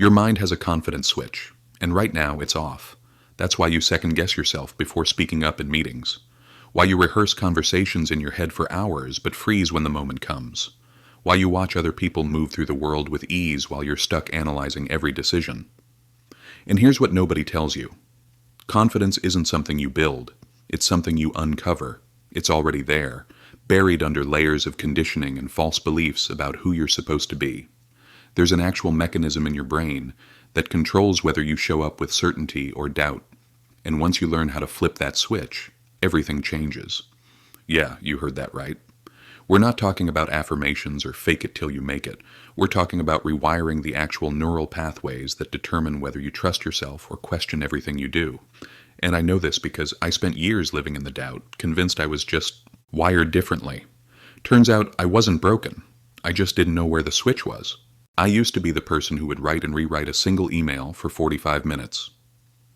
Your mind has a confidence switch, and right now it's off. That's why you second guess yourself before speaking up in meetings. Why you rehearse conversations in your head for hours but freeze when the moment comes. Why you watch other people move through the world with ease while you're stuck analyzing every decision. And here's what nobody tells you. Confidence isn't something you build. It's something you uncover. It's already there, buried under layers of conditioning and false beliefs about who you're supposed to be. There's an actual mechanism in your brain that controls whether you show up with certainty or doubt. And once you learn how to flip that switch, everything changes. Yeah, you heard that right. We're not talking about affirmations or fake it till you make it. We're talking about rewiring the actual neural pathways that determine whether you trust yourself or question everything you do. And I know this because I spent years living in the doubt, convinced I was just wired differently. Turns out I wasn't broken. I just didn't know where the switch was. I used to be the person who would write and rewrite a single email for 45 minutes.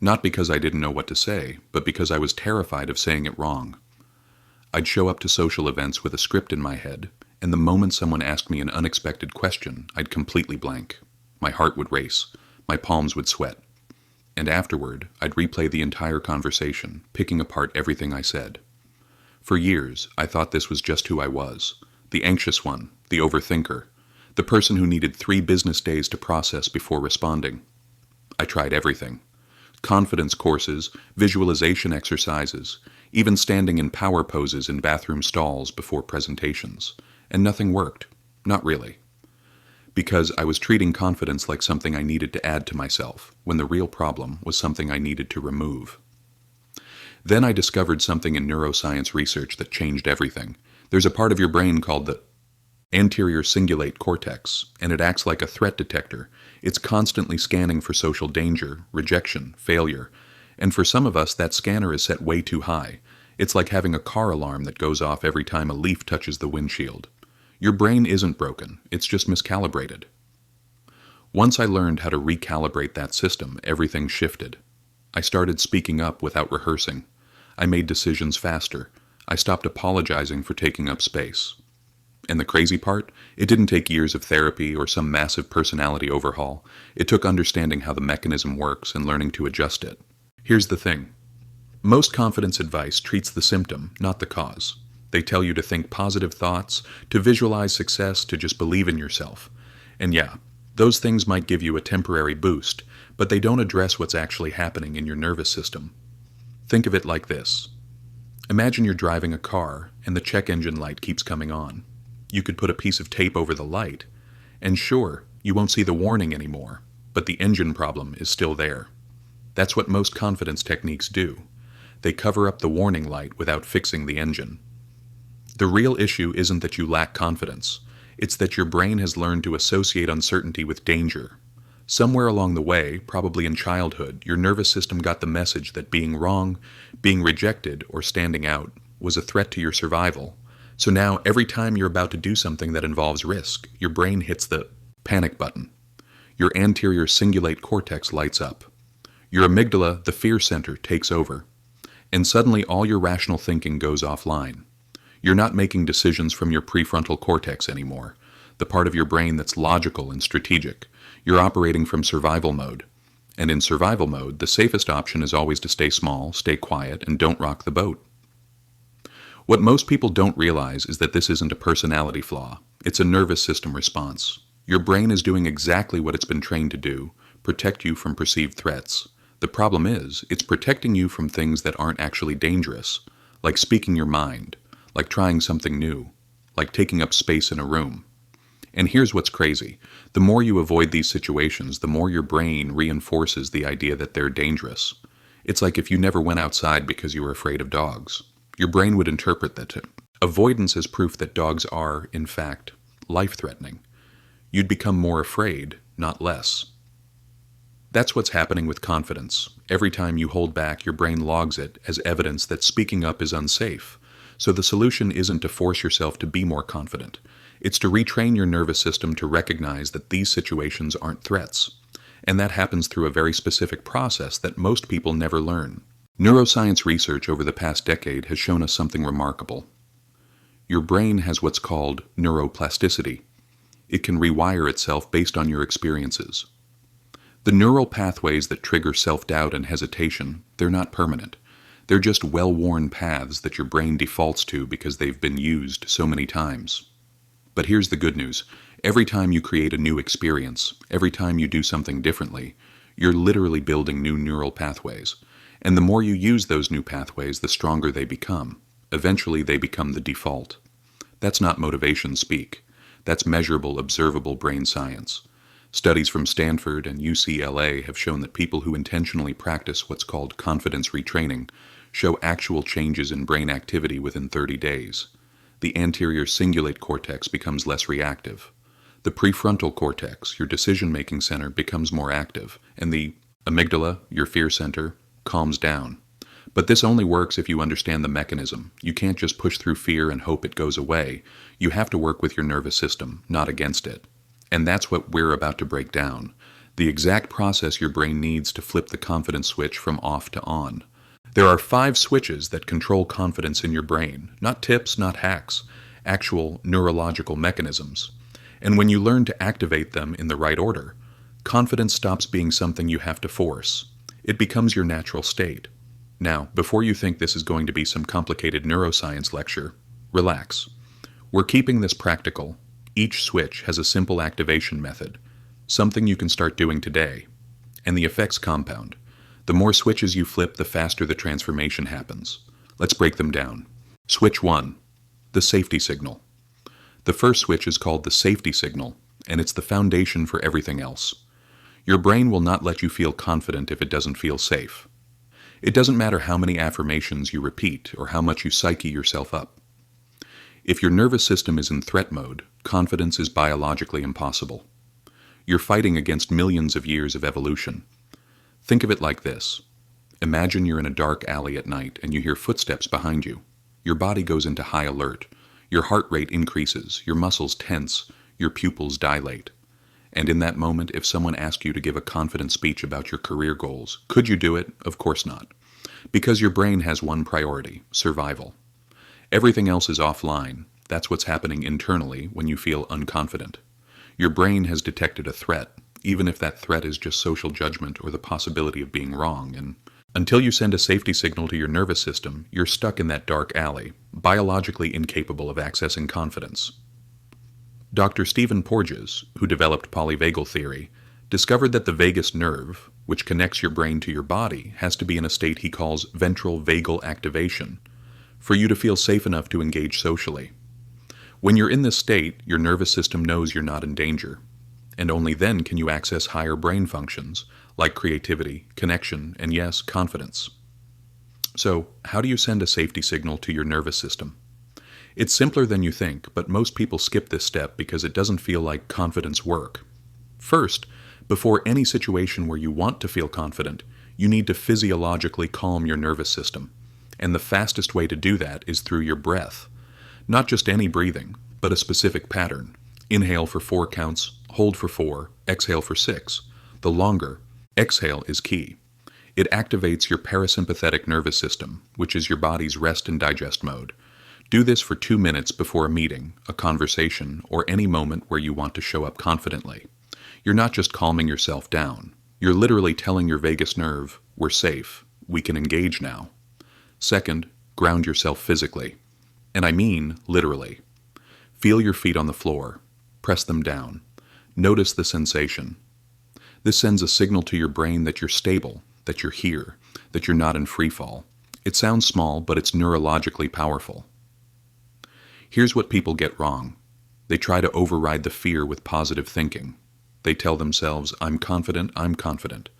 Not because I didn't know what to say, but because I was terrified of saying it wrong. I'd show up to social events with a script in my head, and the moment someone asked me an unexpected question, I'd completely blank. My heart would race. My palms would sweat. And afterward, I'd replay the entire conversation, picking apart everything I said. For years, I thought this was just who I was. The anxious one, the overthinker, the person who needed 3 business days to process before responding. I tried everything. Confidence courses, visualization exercises, even standing in power poses in bathroom stalls before presentations. And nothing worked. Not really. Because I was treating confidence like something I needed to add to myself, when the real problem was something I needed to remove. Then I discovered something in neuroscience research that changed everything. There's a part of your brain called the anterior cingulate cortex, and it acts like a threat detector. It's constantly scanning for social danger, rejection, failure. And for some of us, that scanner is set way too high. It's like having a car alarm that goes off every time a leaf touches the windshield. Your brain isn't broken, it's just miscalibrated. Once I learned how to recalibrate that system, everything shifted. I started speaking up without rehearsing. I made decisions faster. I stopped apologizing for taking up space. And the crazy part? It didn't take years of therapy or some massive personality overhaul. It took understanding how the mechanism works and learning to adjust it. Here's the thing. Most confidence advice treats the symptom, not the cause. They tell you to think positive thoughts, to visualize success, to just believe in yourself. And yeah, those things might give you a temporary boost, but they don't address what's actually happening in your nervous system. Think of it like this. Imagine you're driving a car and the check engine light keeps coming on. You could put a piece of tape over the light, and sure, you won't see the warning anymore, but the engine problem is still there. That's what most confidence techniques do. They cover up the warning light without fixing the engine. The real issue isn't that you lack confidence. It's that your brain has learned to associate uncertainty with danger. Somewhere along the way, probably in childhood, your nervous system got the message that being wrong, being rejected, or standing out was a threat to your survival. So now, every time you're about to do something that involves risk, your brain hits the panic button. Your anterior cingulate cortex lights up. Your amygdala, the fear center, takes over. And suddenly all your rational thinking goes offline. You're not making decisions from your prefrontal cortex anymore, the part of your brain that's logical and strategic. You're operating from survival mode. And in survival mode, the safest option is always to stay small, stay quiet, and don't rock the boat. What most people don't realize is that this isn't a personality flaw. It's a nervous system response. Your brain is doing exactly what it's been trained to do, protect you from perceived threats. The problem is, it's protecting you from things that aren't actually dangerous, like speaking your mind, like trying something new, like taking up space in a room. And here's what's crazy. The more you avoid these situations, the more your brain reinforces the idea that they're dangerous. It's like if you never went outside because you were afraid of dogs. Your brain would interpret that avoidance as proof that dogs are, in fact, life-threatening. You'd become more afraid, not less. That's what's happening with confidence. Every time you hold back, your brain logs it as evidence that speaking up is unsafe. So the solution isn't to force yourself to be more confident. It's to retrain your nervous system to recognize that these situations aren't threats. And that happens through a very specific process that most people never learn. Neuroscience research over the past decade has shown us something remarkable. Your brain has what's called neuroplasticity. It can rewire itself based on your experiences. The neural pathways that trigger self-doubt and hesitation, they're not permanent. They're just well-worn paths that your brain defaults to because they've been used so many times. But here's the good news. Every time you create a new experience, every time you do something differently, you're literally building new neural pathways. And the more you use those new pathways, the stronger they become. Eventually, they become the default. That's not motivation speak. That's measurable, observable brain science. Studies from Stanford and UCLA have shown that people who intentionally practice what's called confidence retraining show actual changes in brain activity within 30 days. The anterior cingulate cortex becomes less reactive. The prefrontal cortex, your decision-making center, becomes more active, and the amygdala, your fear center, calms down. But this only works if you understand the mechanism. You can't just push through fear and hope it goes away. You have to work with your nervous system, not against it. And that's what we're about to break down. The exact process your brain needs to flip the confidence switch from off to on. There are 5 switches that control confidence in your brain. Not tips, not hacks. Actual neurological mechanisms. And when you learn to activate them in the right order, confidence stops being something you have to force. It becomes your natural state. Now, before you think this is going to be some complicated neuroscience lecture, relax. We're keeping this practical. Each switch has a simple activation method, something you can start doing today. And the effects compound. The more switches you flip, the faster the transformation happens. Let's break them down. Switch 1. The safety signal. The first switch is called the safety signal, and it's the foundation for everything else. Your brain will not let you feel confident if it doesn't feel safe. It doesn't matter how many affirmations you repeat or how much you psyche yourself up. If your nervous system is in threat mode, confidence is biologically impossible. You're fighting against millions of years of evolution. Think of it like this. Imagine you're in a dark alley at night and you hear footsteps behind you. Your body goes into high alert. Your heart rate increases, your muscles tense, your pupils dilate. And in that moment, if someone asked you to give a confident speech about your career goals, could you do it? Of course not. Because your brain has one priority, survival. Everything else is offline. That's what's happening internally when you feel unconfident. Your brain has detected a threat, even if that threat is just social judgment or the possibility of being wrong, and until you send a safety signal to your nervous system, you're stuck in that dark alley, biologically incapable of accessing confidence. Dr. Stephen Porges, who developed polyvagal theory, discovered that the vagus nerve, which connects your brain to your body, has to be in a state he calls ventral vagal activation, for you to feel safe enough to engage socially. When you're in this state, your nervous system knows you're not in danger, and only then can you access higher brain functions, like creativity, connection, and yes, confidence. So, how do you send a safety signal to your nervous system? It's simpler than you think, but most people skip this step because it doesn't feel like confidence work. First, before any situation where you want to feel confident, you need to physiologically calm your nervous system. And the fastest way to do that is through your breath. Not just any breathing, but a specific pattern. Inhale for 4 counts, hold for 4, exhale for 6. The longer, exhale is key. It activates your parasympathetic nervous system, which is your body's rest and digest mode. Do this for 2 minutes before a meeting, a conversation, or any moment where you want to show up confidently. You're not just calming yourself down. You're literally telling your vagus nerve, we're safe, we can engage now. Second, ground yourself physically. And I mean literally. Feel your feet on the floor. Press them down. Notice the sensation. This sends a signal to your brain that you're stable, that you're here, that you're not in free fall. It sounds small, but it's neurologically powerful. Here's what people get wrong. They try to override the fear with positive thinking. They tell themselves, I'm confident,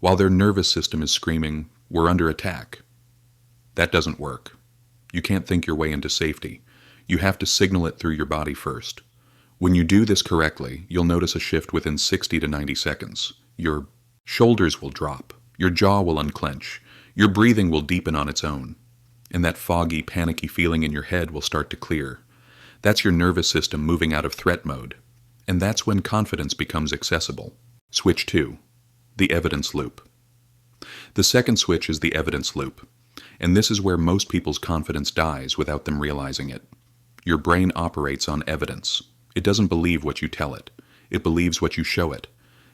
while their nervous system is screaming, we're under attack. That doesn't work. You can't think your way into safety. You have to signal it through your body first. When you do this correctly, you'll notice a shift within 60 to 90 seconds. Your shoulders will drop. Your jaw will unclench. Your breathing will deepen on its own. And that foggy, panicky feeling in your head will start to clear. That's your nervous system moving out of threat mode. And that's when confidence becomes accessible. Switch 2. The evidence loop. The second switch is the evidence loop. And this is where most people's confidence dies without them realizing it. Your brain operates on evidence. It doesn't believe what you tell it. It believes what you show it.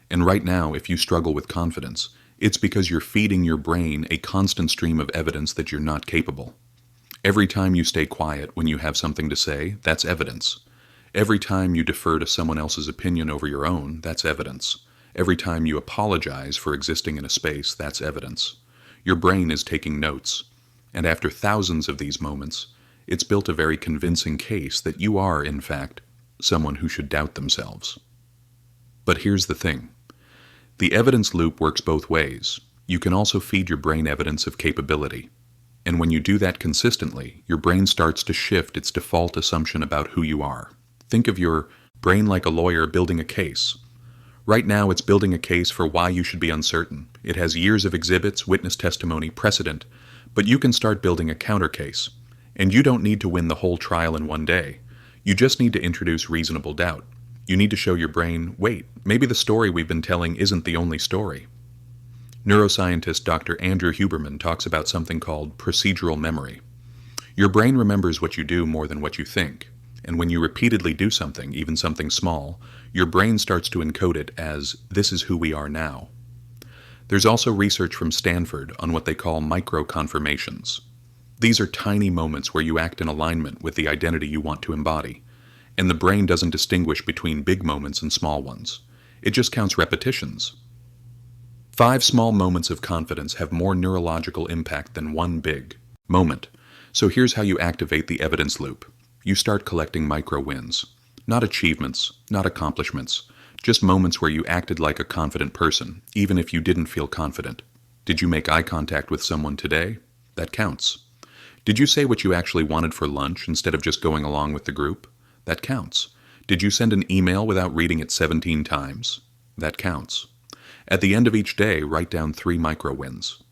And right now, if you struggle with confidence, it's because you're feeding your brain a constant stream of evidence that you're not capable. Every time you stay quiet when you have something to say, that's evidence. Every time you defer to someone else's opinion over your own, that's evidence. Every time you apologize for existing in a space, that's evidence. Your brain is taking notes. And after thousands of these moments, it's built a very convincing case that you are, in fact, someone who should doubt themselves. But here's the thing. The evidence loop works both ways. You can also feed your brain evidence of capability. And when you do that consistently, your brain starts to shift its default assumption about who you are. Think of your brain like a lawyer building a case. Right now, it's building a case for why you should be uncertain. It has years of exhibits, witness testimony, precedent, but you can start building a counter case. And you don't need to win the whole trial in one day. You just need to introduce reasonable doubt. You need to show your brain, wait, maybe the story we've been telling isn't the only story. Neuroscientist Dr. Andrew Huberman talks about something called procedural memory. Your brain remembers what you do more than what you think, and when you repeatedly do something, even something small, your brain starts to encode it as, this is who we are now. There's also research from Stanford on what they call micro-confirmations. These are tiny moments where you act in alignment with the identity you want to embody. And the brain doesn't distinguish between big moments and small ones. It just counts repetitions. 5 small moments of confidence have more neurological impact than one big moment. So here's how you activate the evidence loop. You start collecting micro wins. Not achievements, not accomplishments, just moments where you acted like a confident person, even if you didn't feel confident. Did you make eye contact with someone today? That counts. Did you say what you actually wanted for lunch instead of just going along with the group? That counts. Did you send an email without reading it 17 times? That counts. At the end of each day, write down 3 micro wins.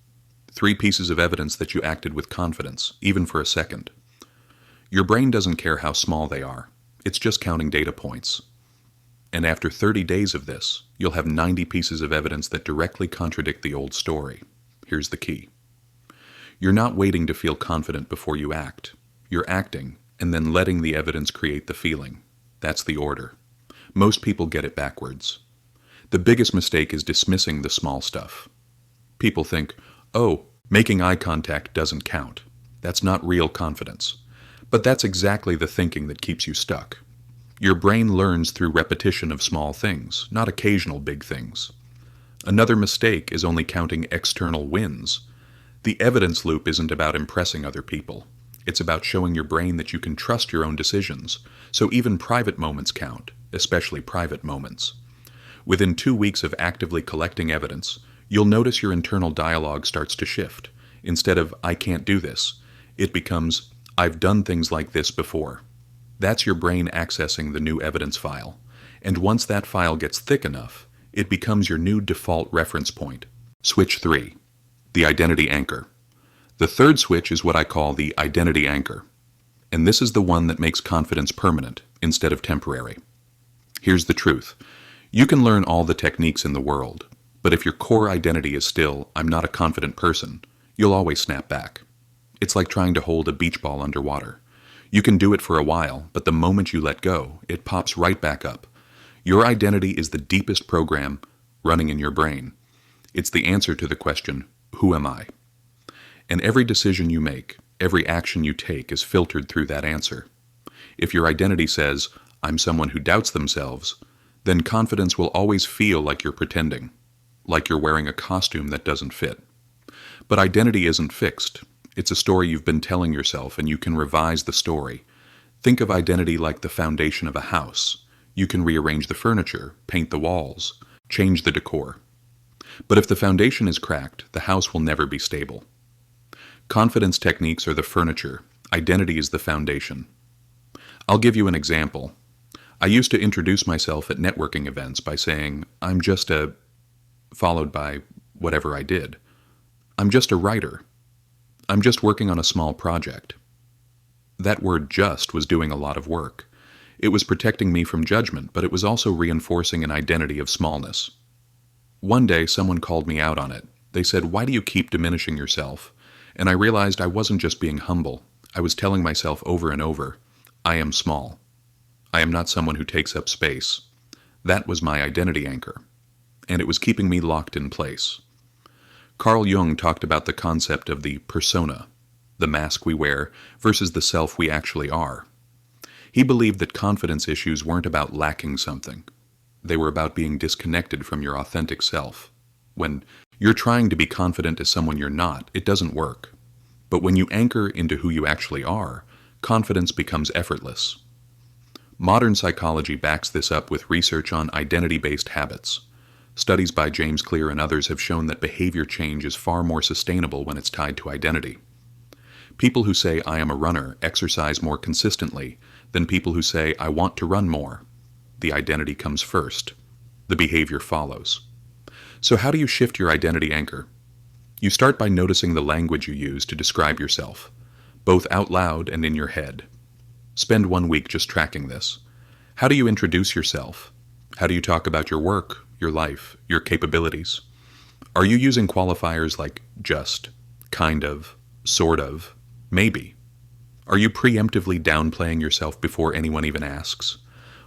3 pieces of evidence that you acted with confidence, even for a second. Your brain doesn't care how small they are. It's just counting data points. And after 30 days of this, you'll have 90 pieces of evidence that directly contradict the old story. Here's the key. You're not waiting to feel confident before you act. You're acting, and then letting the evidence create the feeling. That's the order. Most people get it backwards. The biggest mistake is dismissing the small stuff. People think, oh, making eye contact doesn't count. That's not real confidence. But that's exactly the thinking that keeps you stuck. Your brain learns through repetition of small things, not occasional big things. Another mistake is only counting external wins. The evidence loop isn't about impressing other people. It's about showing your brain that you can trust your own decisions, so even private moments count, especially private moments. Within 2 weeks of actively collecting evidence, you'll notice your internal dialogue starts to shift. Instead of, I can't do this, it becomes, I've done things like this before. That's your brain accessing the new evidence file. And once that file gets thick enough, it becomes your new default reference point. Switch 3. The identity anchor. The third switch is what I call the identity anchor. And this is the one that makes confidence permanent instead of temporary. Here's the truth. You can learn all the techniques in the world, but if your core identity is still, I'm not a confident person, you'll always snap back. It's like trying to hold a beach ball underwater. You can do it for a while, but the moment you let go, it pops right back up. Your identity is the deepest program running in your brain. It's the answer to the question, who am I? And every decision you make, every action you take is filtered through that answer. If your identity says, I'm someone who doubts themselves, then confidence will always feel like you're pretending, like you're wearing a costume that doesn't fit. But identity isn't fixed. It's a story you've been telling yourself, and you can revise the story. Think of identity like the foundation of a house. You can rearrange the furniture, paint the walls, change the decor. But if the foundation is cracked, the house will never be stable. Confidence techniques are the furniture. Identity is the foundation. I'll give you an example. I used to introduce myself at networking events by saying, I'm just a... followed by whatever I did. I'm just a writer. I'm just working on a small project. That word just was doing a lot of work. It was protecting me from judgment, but it was also reinforcing an identity of smallness. One day, someone called me out on it. They said, why do you keep diminishing yourself? And I realized I wasn't just being humble. I was telling myself over and over, I am small. I am not someone who takes up space. That was my identity anchor. and it was keeping me locked in place. Carl Jung talked about the concept of the persona, the mask we wear, versus the self we actually are. He believed that confidence issues weren't about lacking something. They were about being disconnected from your authentic self. When you're trying to be confident as someone you're not, it doesn't work. But when you anchor into who you actually are, confidence becomes effortless. Modern psychology backs this up with research on identity-based habits. Studies by James Clear and others have shown that behavior change is far more sustainable when it's tied to identity. People who say, "I am a runner," exercise more consistently than people who say, "I want to run more." The identity comes first. The behavior follows. So how do you shift your identity anchor? You start by noticing the language you use to describe yourself, both out loud and in your head. Spend 1 week just tracking this. How do you introduce yourself? How do you talk about your work, your life, your capabilities? Are you using qualifiers like just, kind of, sort of, maybe? Are you preemptively downplaying yourself before anyone even asks?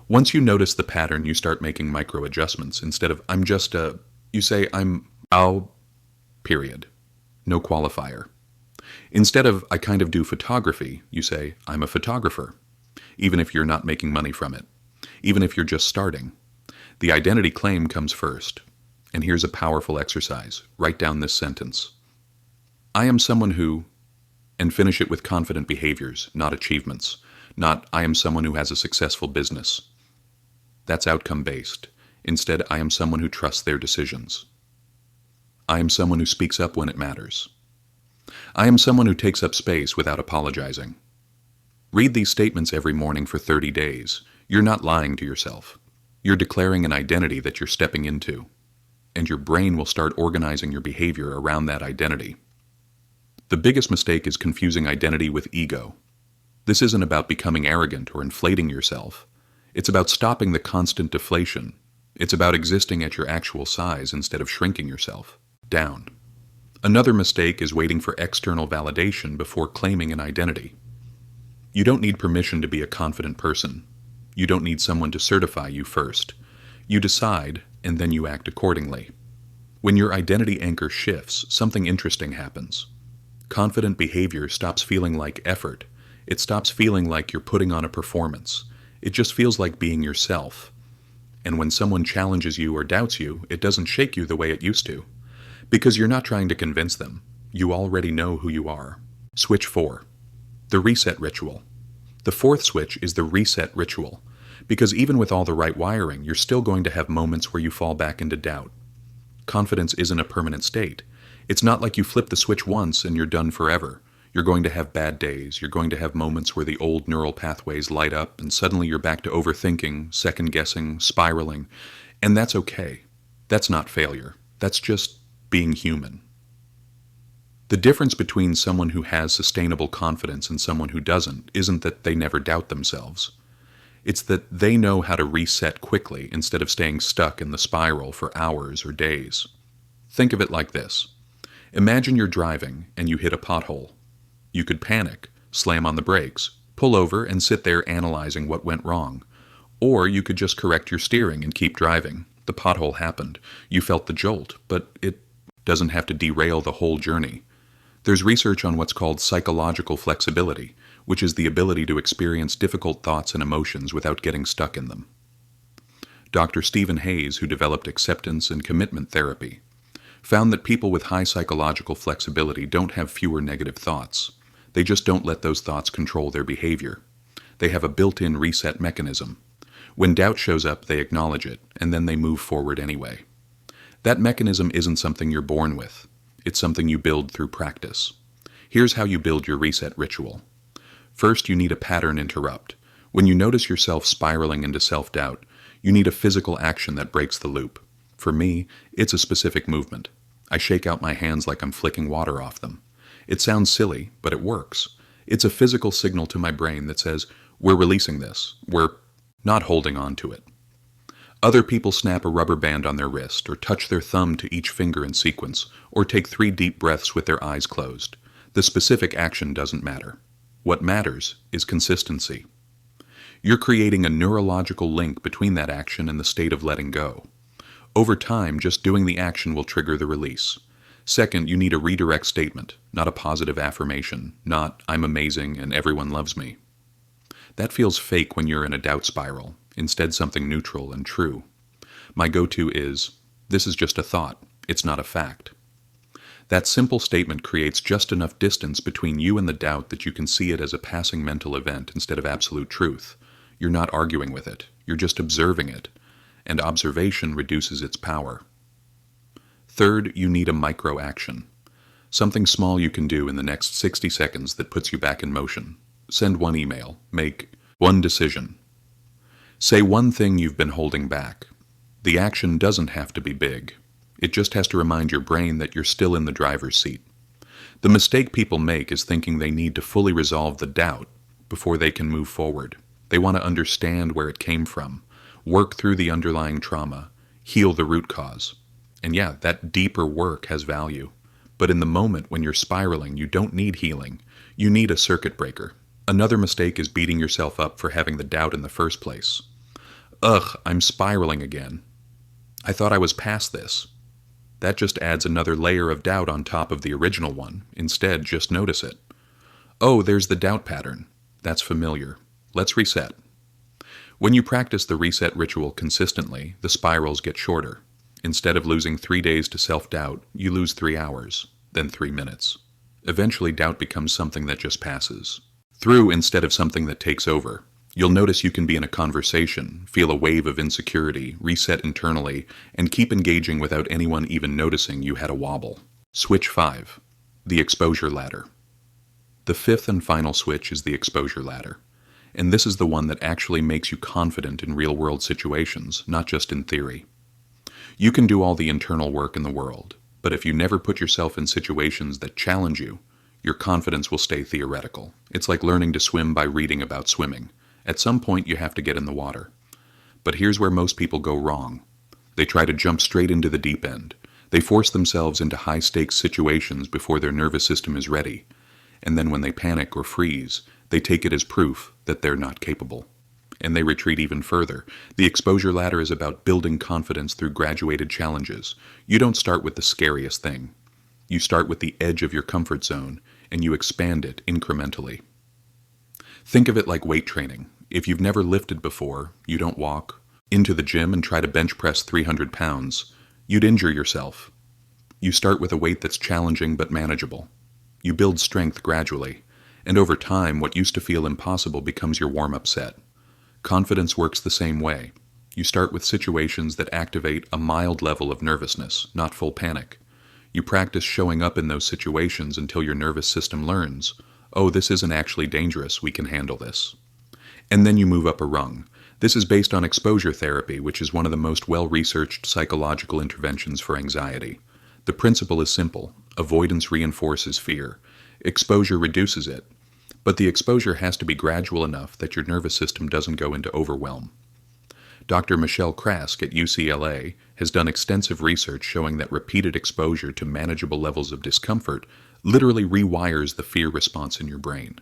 Once you notice the pattern, you start making micro adjustments. Instead of "I'm just a," you say "I'll," period. No qualifier. Instead of "I kind of do photography," you say "I'm a photographer," even if you're not making money from it, even if you're just starting. The identity claim comes first. And here's a powerful exercise. Write down this sentence. I am someone who, and finish it with confident behaviors, not achievements. Not "I am someone who has a successful business." That's outcome-based. Instead, I am someone who trusts their decisions. I am someone who speaks up when it matters. I am someone who takes up space without apologizing. Read these statements every morning for 30 days. You're not lying to yourself. You're declaring an identity that you're stepping into, and your brain will start organizing your behavior around that identity. The biggest mistake is confusing identity with ego. This isn't about becoming arrogant or inflating yourself. It's about stopping the constant deflation. It's about existing at your actual size instead of shrinking yourself down. Another mistake is waiting for external validation before claiming an identity. You don't need permission to be a confident person. You don't need someone to certify you first. You decide, and then you act accordingly. When your identity anchor shifts, something interesting happens. Confident behavior stops feeling like effort. It stops feeling like you're putting on a performance. It just feels like being yourself. And when someone challenges you or doubts you, it doesn't shake you the way it used to. Because you're not trying to convince them. You already know who you are. Switch 4. The reset ritual. The fourth switch is the reset ritual. Because even with all the right wiring, you're still going to have moments where you fall back into doubt. Confidence isn't a permanent state. It's not like you flip the switch once and you're done forever. You're going to have bad days. You're going to have moments where the old neural pathways light up and suddenly you're back to overthinking, second-guessing, spiraling. And that's okay. That's not failure. That's just being human. The difference between someone who has sustainable confidence and someone who doesn't isn't that they never doubt themselves. It's that they know how to reset quickly instead of staying stuck in the spiral for hours or days. Think of it like this. Imagine you're driving and you hit a pothole. You could panic, slam on the brakes, pull over and sit there analyzing what went wrong. Or you could just correct your steering and keep driving. The pothole happened. You felt the jolt, but it doesn't have to derail the whole journey. There's research on what's called psychological flexibility, which is the ability to experience difficult thoughts and emotions without getting stuck in them. Dr. Stephen Hayes, who developed acceptance and commitment therapy, found that people with high psychological flexibility don't have fewer negative thoughts. They just don't let those thoughts control their behavior. They have a built-in reset mechanism. When doubt shows up, they acknowledge it, and then they move forward anyway. That mechanism isn't something you're born with. It's something you build through practice. Here's how you build your reset ritual. First, you need a pattern interrupt. When you notice yourself spiraling into self-doubt, you need a physical action that breaks the loop. For me, it's a specific movement. I shake out my hands like I'm flicking water off them. It sounds silly, but it works. It's a physical signal to my brain that says, we're releasing this. We're not holding on to it. Other people snap a rubber band on their wrist, or touch their thumb to each finger in sequence, or take 3 deep breaths with their eyes closed. The specific action doesn't matter. What matters is consistency. You're creating a neurological link between that action and the state of letting go. Over time, just doing the action will trigger the release. Second, you need a redirect statement, not a positive affirmation, not "I'm amazing and everyone loves me." That feels fake when you're in a doubt spiral, instead something neutral and true. My go-to is, "This is just a thought, it's not a fact." That simple statement creates just enough distance between you and the doubt that you can see it as a passing mental event instead of absolute truth. You're not arguing with it, you're just observing it, and observation reduces its power. Third, you need a micro-action. Something small you can do in the next 60 seconds that puts you back in motion. Send one email, make one decision. Say one thing you've been holding back. The action doesn't have to be big. It just has to remind your brain that you're still in the driver's seat. The mistake people make is thinking they need to fully resolve the doubt before they can move forward. They want to understand where it came from, work through the underlying trauma, heal the root cause. And yeah, that deeper work has value. But in the moment when you're spiraling, you don't need healing. You need a circuit breaker. Another mistake is beating yourself up for having the doubt in the first place. Ugh, I'm spiraling again. I thought I was past this. That just adds another layer of doubt on top of the original one. Instead, just notice it. Oh, there's the doubt pattern. That's familiar. Let's reset. When you practice the reset ritual consistently, the spirals get shorter. Instead of losing 3 days to self-doubt, you lose 3 hours, then 3 minutes. Eventually, doubt becomes something that just passes through instead of something that takes over. You'll notice you can be in a conversation, feel a wave of insecurity, reset internally, and keep engaging without anyone even noticing you had a wobble. Switch 5. The exposure ladder. The fifth and final switch is the exposure ladder. And this is the one that actually makes you confident in real-world situations, not just in theory. You can do all the internal work in the world, but if you never put yourself in situations that challenge you, your confidence will stay theoretical. It's like learning to swim by reading about swimming. At some point, you have to get in the water. But here's where most people go wrong. They try to jump straight into the deep end. They force themselves into high-stakes situations before their nervous system is ready. And then when they panic or freeze, they take it as proof that they're not capable. And they retreat even further. The exposure ladder is about building confidence through graduated challenges. You don't start with the scariest thing. You start with the edge of your comfort zone, and you expand it incrementally. Think of it like weight training. If you've never lifted before, you don't walk into the gym and try to bench press 300 pounds. You'd injure yourself. You start with a weight that's challenging but manageable. You build strength gradually, and over time, what used to feel impossible becomes your warm-up set. Confidence works the same way. You start with situations that activate a mild level of nervousness, not full panic. You practice showing up in those situations until your nervous system learns, oh, this isn't actually dangerous, we can handle this. And then you move up a rung. This is based on exposure therapy, which is one of the most well-researched psychological interventions for anxiety. The principle is simple. Avoidance reinforces fear. Exposure reduces it. But the exposure has to be gradual enough that your nervous system doesn't go into overwhelm. Dr. Michelle Krask at UCLA has done extensive research showing that repeated exposure to manageable levels of discomfort literally rewires the fear response in your brain.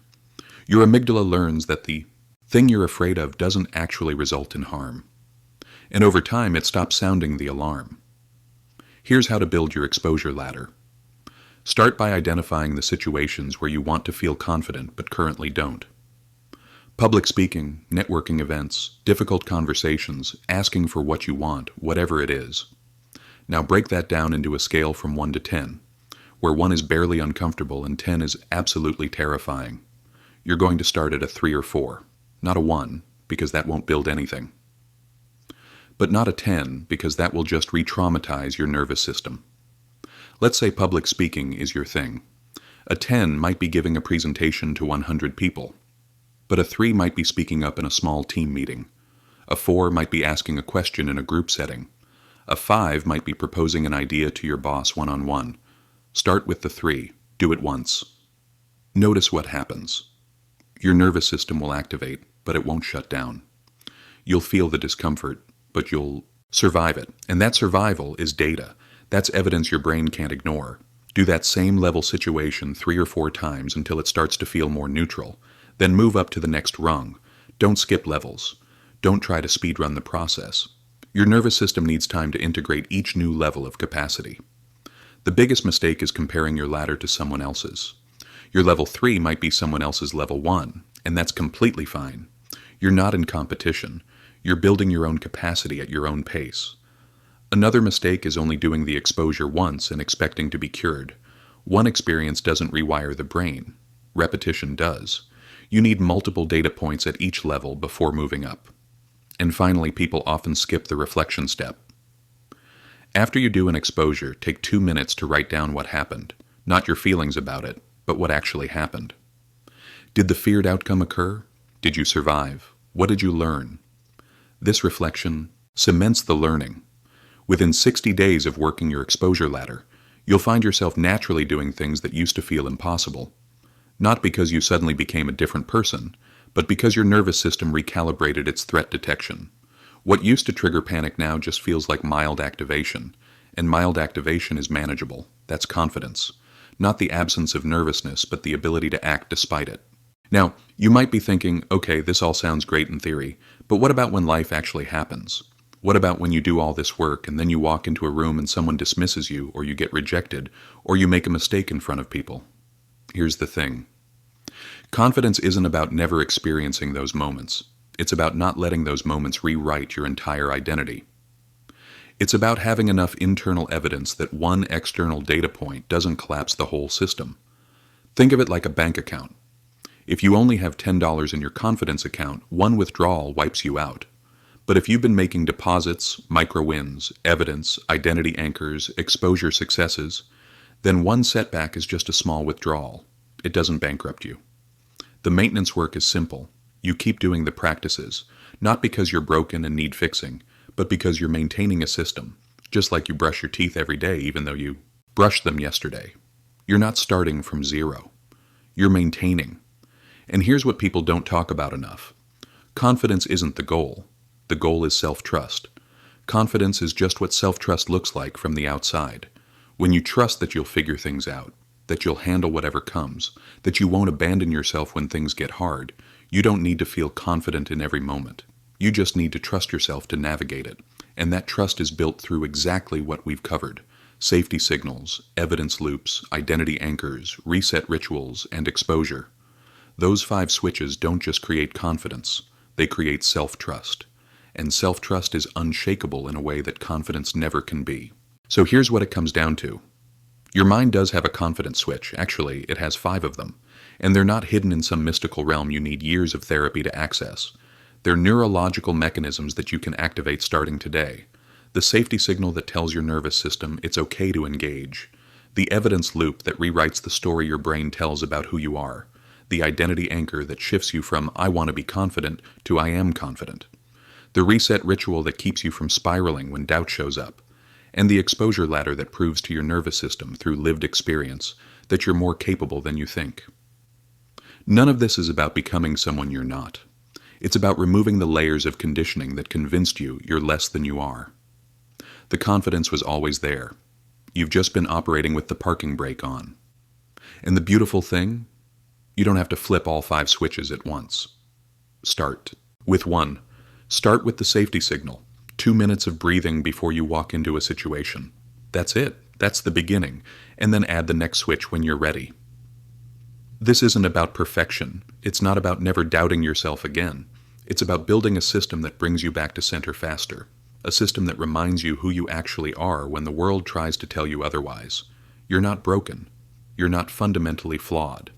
Your amygdala learns that the thing you're afraid of doesn't actually result in harm. And over time, it stops sounding the alarm. Here's how to build your exposure ladder. Start by identifying the situations where you want to feel confident but currently don't. Public speaking, networking events, difficult conversations, asking for what you want, whatever it is. Now break that down into a scale from 1 to 10, where 1 is barely uncomfortable and 10 is absolutely terrifying. You're going to start at a 3 or 4, not a 1, because that won't build anything. But not a 10, because that will just re-traumatize your nervous system. Let's say public speaking is your thing. A 10 might be giving a presentation to 100 people, but a 3 might be speaking up in a small team meeting. A 4 might be asking a question in a group setting. A 5 might be proposing an idea to your boss one-on-one. Start with the 3. Do it once. Notice what happens. Your nervous system will activate, but it won't shut down. You'll feel the discomfort, but you'll survive it. And that survival is data. That's evidence your brain can't ignore. Do that same level situation 3 or 4 times until it starts to feel more neutral. Then move up to the next rung. Don't skip levels. Don't try to speedrun the process. Your nervous system needs time to integrate each new level of capacity. The biggest mistake is comparing your ladder to someone else's. Your level 3 might be someone else's level 1, and that's completely fine. You're not in competition. You're building your own capacity at your own pace. Another mistake is only doing the exposure once and expecting to be cured. One experience doesn't rewire the brain. Repetition does. You need multiple data points at each level before moving up. And finally, people often skip the reflection step. After you do an exposure, take 2 minutes to write down what happened, not your feelings about it, but what actually happened. Did the feared outcome occur? Did you survive? What did you learn? This reflection cements the learning. Within 60 days of working your exposure ladder, you'll find yourself naturally doing things that used to feel impossible. Not because you suddenly became a different person, but because your nervous system recalibrated its threat detection. What used to trigger panic now just feels like mild activation, and mild activation is manageable. That's confidence. Not the absence of nervousness, but the ability to act despite it. Now, you might be thinking, okay, this all sounds great in theory, but what about when life actually happens? What about when you do all this work and then you walk into a room and someone dismisses you, or you get rejected, or you make a mistake in front of people? Here's the thing. Confidence isn't about never experiencing those moments. It's about not letting those moments rewrite your entire identity. It's about having enough internal evidence that one external data point doesn't collapse the whole system. Think of it like a bank account. If you only have $10 in your confidence account, one withdrawal wipes you out. But if you've been making deposits, micro-wins, evidence, identity anchors, exposure successes, then one setback is just a small withdrawal. It doesn't bankrupt you. The maintenance work is simple. You keep doing the practices, not because you're broken and need fixing, but because you're maintaining a system, just like you brush your teeth every day even though you brushed them yesterday. You're not starting from zero. You're maintaining. And here's what people don't talk about enough. Confidence isn't the goal. The goal is self-trust. Confidence is just what self-trust looks like from the outside. When you trust that you'll figure things out, that you'll handle whatever comes, that you won't abandon yourself when things get hard, you don't need to feel confident in every moment. You just need to trust yourself to navigate it. And that trust is built through exactly what we've covered: safety signals, evidence loops, identity anchors, reset rituals, and exposure. Those 5 switches don't just create confidence, they create self-trust. And self-trust is unshakable in a way that confidence never can be. So here's what it comes down to. Your mind does have a confidence switch. Actually, it has 5 of them. And they're not hidden in some mystical realm you need years of therapy to access. They're neurological mechanisms that you can activate starting today. The safety signal that tells your nervous system it's okay to engage. The evidence loop that rewrites the story your brain tells about who you are. The identity anchor that shifts you from "I want to be confident" to "I am confident." The reset ritual that keeps you from spiraling when doubt shows up. And the exposure ladder that proves to your nervous system through lived experience that you're more capable than you think. None of this is about becoming someone you're not. It's about removing the layers of conditioning that convinced you you're less than you are. The confidence was always there. You've just been operating with the parking brake on. And the beautiful thing? You don't have to flip all 5 switches at once. Start with 1. Start with the safety signal. 2 minutes of breathing before you walk into a situation. That's it. That's the beginning. And then add the next switch when you're ready. This isn't about perfection. It's not about never doubting yourself again. It's about building a system that brings you back to center faster. A system that reminds you who you actually are when the world tries to tell you otherwise. You're not broken. You're not fundamentally flawed.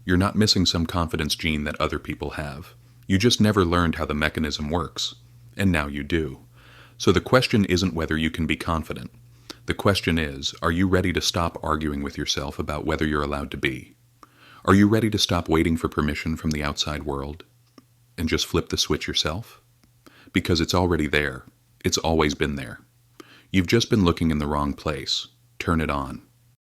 You're not missing some confidence gene that other people have. You just never learned how the mechanism works. And now you do. So the question isn't whether you can be confident. The question is, are you ready to stop arguing with yourself about whether you're allowed to be? Are you ready to stop waiting for permission from the outside world and just flip the switch yourself? Because it's already there. It's always been there. You've just been looking in the wrong place. Turn it on.